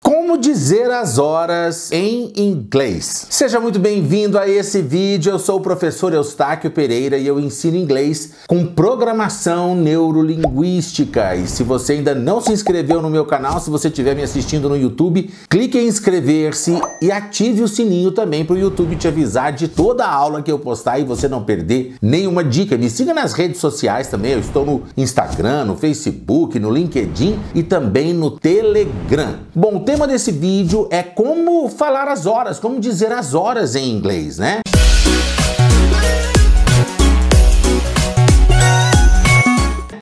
Como dizer as horas em inglês? Seja muito bem-vindo a esse vídeo. Eu sou o professor Eustáquio Pereira e eu ensino inglês com programação neurolinguística. E se você ainda não se inscreveu no meu canal, se você estiver me assistindo no YouTube, clique em inscrever-se e ative o sininho também para o YouTube te avisar de toda a aula que eu postar e você não perder nenhuma dica. Me siga nas redes sociais também. Eu estou no Instagram, no Facebook, no LinkedIn e também no Telegram. Bom, o tema desse vídeo é como falar as horas, como dizer as horas em inglês, né?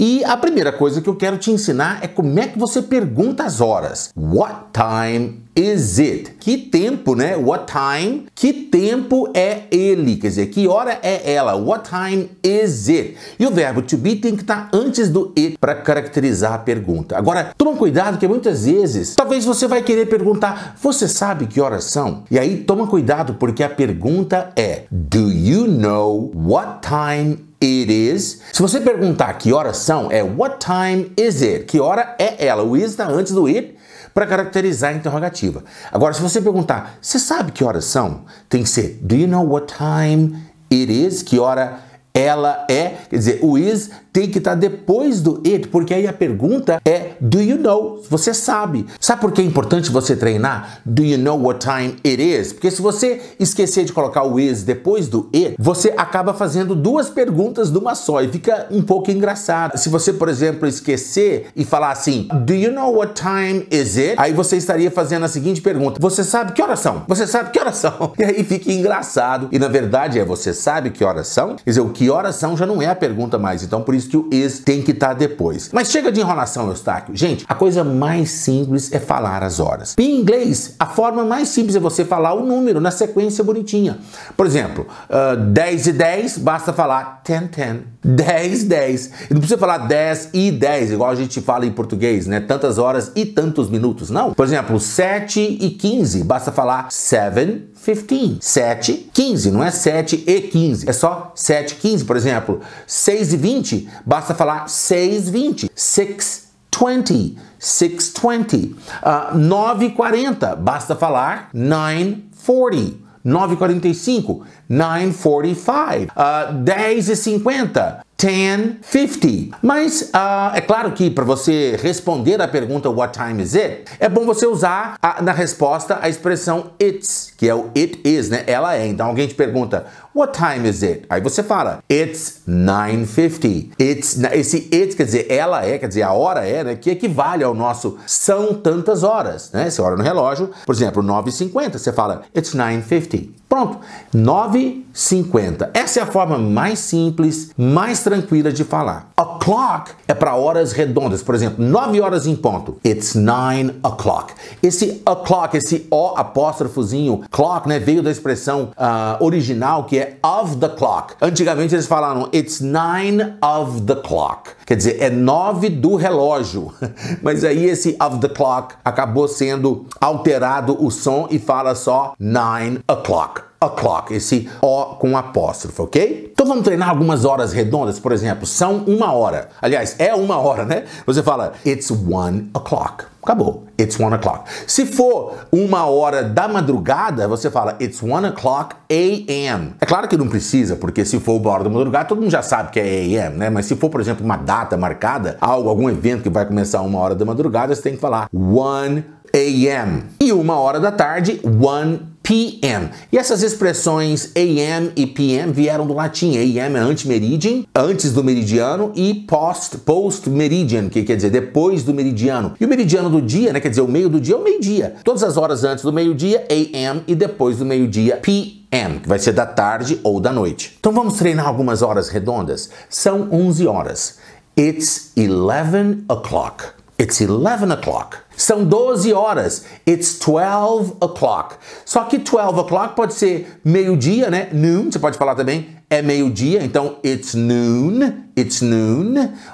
E a primeira coisa que eu quero te ensinar é como é que você pergunta as horas. What time is it? Que tempo, né? What time? Que tempo é ele? Quer dizer, que hora é ela? What time is it? E o verbo to be tem que estar antes do it para caracterizar a pergunta. Agora, toma cuidado que muitas vezes, talvez você vai querer perguntar, você sabe que horas são? E aí, toma cuidado porque a pergunta é, do you know what time it is? Se você perguntar que horas são, é what time is it? Que hora é ela? O is está antes do it para caracterizar a interrogativa. Agora, se você perguntar, você sabe que horas são? Tem que ser, do you know what time it is? Que hora ela é? Quer dizer, o is tem que estar depois do it, porque aí a pergunta é do you know? Você sabe. Sabe por que é importante você treinar? Do you know what time it is? Porque se você esquecer de colocar o is depois do it, você acaba fazendo duas perguntas numa só e fica um pouco engraçado. Se você, por exemplo, esquecer e falar assim, do you know what time is it? Aí você estaria fazendo a seguinte pergunta, você sabe que horas são? Você sabe que horas são? E aí fica engraçado. E na verdade é, você sabe que horas são? Quer dizer, o que horas são já não é a pergunta mais, então por isso que o is tem que estar depois. Mas chega de enrolação, Eustáquio. Gente, a coisa mais simples é falar as horas. Em inglês, a forma mais simples é você falar o número na sequência bonitinha. Por exemplo, 10 e 10, basta falar 10, 10. 10, 10. E não precisa falar 10 e 10, igual a gente fala em português, né? Tantas horas e tantos minutos, não. Por exemplo, 7 e 15, basta falar 7, 15. 7, 15, não é 7 e 15, é só 7, 15. Por exemplo, 6 e 20, basta falar 6, 20. 6, 20. 6, 20. 9 e 40, basta falar 9, 40. 9h45, 9:45, 10h50, 10:50. Mas é claro que para você responder a pergunta what time is it, é bom você usar na resposta a expressão it's, que é o it is, né? Ela é. Então alguém te pergunta what time is it? Aí você fala it's 9:50. Esse it quer dizer ela é, quer dizer a hora é, né? Que equivale ao nosso são tantas horas, né? Você olha no relógio, por exemplo, 9h50, você fala it's 9:50. Pronto, 9h50. Essa é a forma mais simples, mais tranquila de falar. O'clock é para horas redondas, por exemplo, 9 horas em ponto. It's 9 o'clock. Esse o'clock, esse O apóstrofozinho, clock, né, veio da expressão original que é of the clock. Antigamente eles falaram it's 9 of the clock. Quer dizer, é 9 do relógio. Mas aí esse of the clock acabou sendo alterado o som e fala só 9 o'clock. O'clock, esse O com apóstrofo, ok? Então vamos treinar algumas horas redondas, por exemplo, são 1 hora. Aliás, é 1 hora, né? Você fala, it's 1 o'clock. Acabou. It's 1 o'clock. Se for 1 hora da madrugada, você fala, it's 1 o'clock a.m. É claro que não precisa, porque se for 1 hora da madrugada, todo mundo já sabe que é a.m., né? Mas se for, por exemplo, uma data marcada, algum evento que vai começar 1 hora da madrugada, você tem que falar 1 a.m. E 1 hora da tarde, 1 p.m. E essas expressões AM e PM vieram do latim. AM é ante-meridian, antes do meridiano, e post-meridian, que quer dizer depois do meridiano. E o meridiano do dia, né, quer dizer o meio do dia é o meio-dia. Todas as horas antes do meio-dia, AM, e depois do meio-dia, PM, que vai ser da tarde ou da noite. Então vamos treinar algumas horas redondas. São 11 horas. It's 11 o'clock. It's 11 o'clock. São 12 horas. It's 12 o'clock. Só que 12 o'clock pode ser meio-dia, né? Noon, você pode falar também, é meio-dia, então it's noon.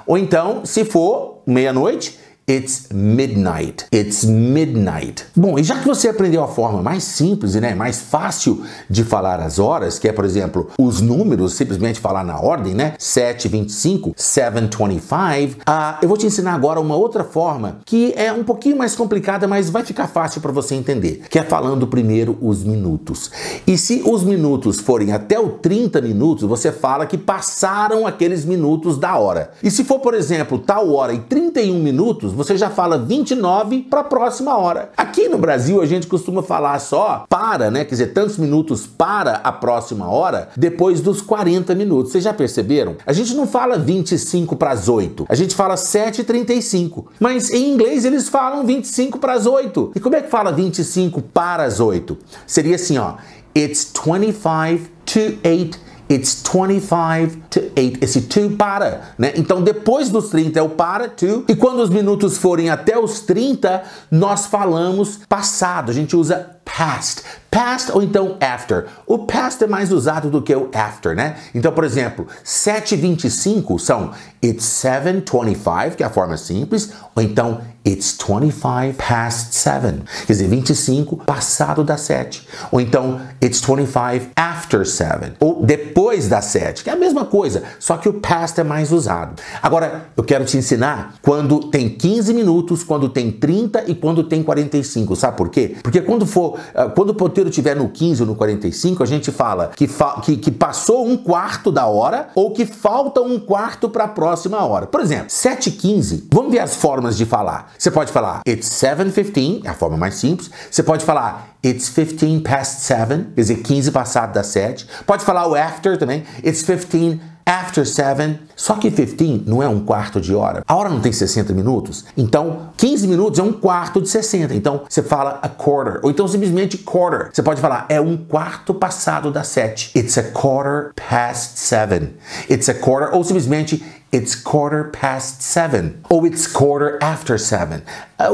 Ou então, se for meia-noite, It's midnight. It's midnight. Bom, e já que você aprendeu a forma mais simples e mais fácil de falar as horas, que é, por exemplo, os números, simplesmente falar na ordem, 7:25, 7:25, eu vou te ensinar agora uma outra forma que é um pouquinho mais complicada, mas vai ficar fácil para você entender, que é falando primeiro os minutos. E se os minutos forem até o 30 minutos, você fala que passaram aqueles minutos da hora. E se for, por exemplo, tal hora e 31 minutos, você já fala 29 para a próxima hora. Aqui no Brasil, a gente costuma falar só para, quer dizer, tantos minutos para a próxima hora, depois dos 40 minutos. Vocês já perceberam? A gente não fala 25 para as 8, a gente fala 7:35. Mas em inglês eles falam 25 para as 8. E como é que fala 25 para as 8? Seria assim, ó. It's 25 to 8. It's 25 to 8. Esse to para, Então depois dos 30 é o para, to. E quando os minutos forem até os 30, nós falamos passado. A gente usa past. Past ou então after. O past é mais usado do que o after, Então, por exemplo, 7:25 são it's 7:25, que é a forma simples, ou então it's 25 past 7. Quer dizer, 25 passado das 7. Ou então it's 25 after 7. Ou depois das 7, que é a mesma coisa, só que o past é mais usado. Agora, eu quero te ensinar quando tem 15 minutos, quando tem 30 e quando tem 45. Sabe por quê? Porque quando o ponteiro estiver no 15 ou no 45, a gente fala que passou um quarto da hora ou que falta um quarto para a próxima hora. Por exemplo, 7:15, vamos ver as formas de falar. Você pode falar it's 7:15, é a forma mais simples. Você pode falar it's 15 past 7, quer dizer, 15 passado das 7. Pode falar o after também, it's 15 after 7. Só que 15 não é um quarto de hora. A hora não tem 60 minutos. Então, 15 minutos é um quarto de 60. Então, você fala a quarter. Ou então, simplesmente quarter. Você pode falar, é um quarto passado das 7. It's a quarter past 7. It's a quarter. Ou simplesmente, it's quarter past 7. Ou it's quarter after 7.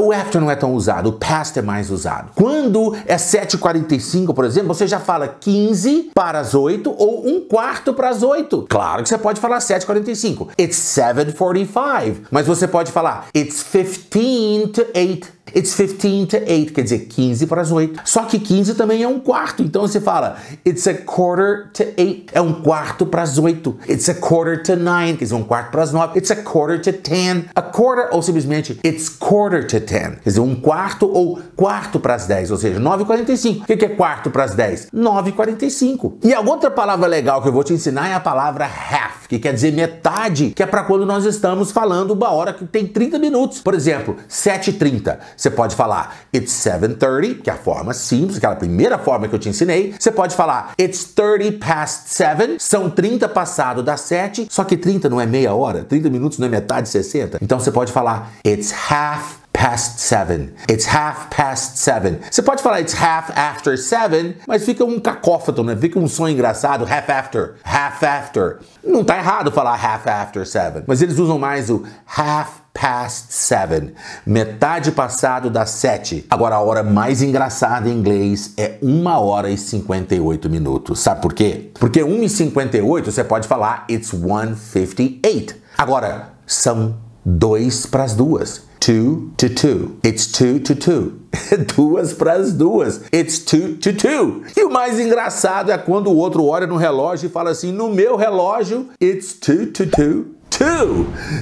O after não é tão usado. O past é mais usado. Quando é 7:45, por exemplo, você já fala 15 para as 8 ou um quarto para as 8. Claro que você pode falar 7:45. It's 7:45. Mas você pode falar it's 15 to 8. It's 15 to 8, quer dizer, 15 para as 8. Só que 15 também é um quarto. Então você fala it's a quarter to 8. É um quarto para as 8. It's a quarter to 9, quer dizer, um quarto para as 9. It's a quarter to 10. A quarter, ou simplesmente it's quarter to 10. Quer dizer, um quarto ou quarto para as 10. Ou seja, 9:45. O que é quarto para as 10? 9:45. E a outra palavra legal que eu vou te ensinar é a palavra half, que quer dizer metade, que é para quando nós estamos falando uma hora que tem 30 minutos. Por exemplo, 7:30. Você pode falar it's 7:30, que é a forma simples, aquela primeira forma que eu te ensinei. Você pode falar it's 30 past 7, são 30 passado das 7, só que 30 não é meia hora, 30 minutos não é metade de 60. Então você pode falar it's half past 7. It's half past 7. Você pode falar it's half after 7, mas fica um cacófato, Fica um som engraçado, half after, half after. Não tá errado falar half after 7, mas eles usam mais o half past 7, metade passado das 7. Agora, a hora mais engraçada em inglês é 1h58 minutos. Sabe por quê? Porque 1h58 você pode falar it's 1:58. Agora, são 2 para as 2. 2 to 2. It's 2 to 2. 2 para as 2. It's 2 to 2. E o mais engraçado é quando o outro olha no relógio e fala assim, no meu relógio, it's 2 to 2.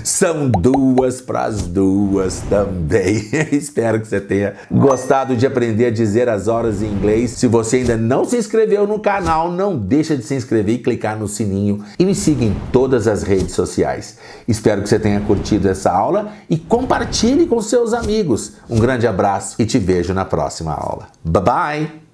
São 2 para as 2 também. Espero que você tenha gostado de aprender a dizer as horas em inglês. Se você ainda não se inscreveu no canal, não deixa de se inscrever e clicar no sininho. E me siga em todas as redes sociais. Espero que você tenha curtido essa aula e compartilhe com seus amigos. Um grande abraço e te vejo na próxima aula. Bye bye!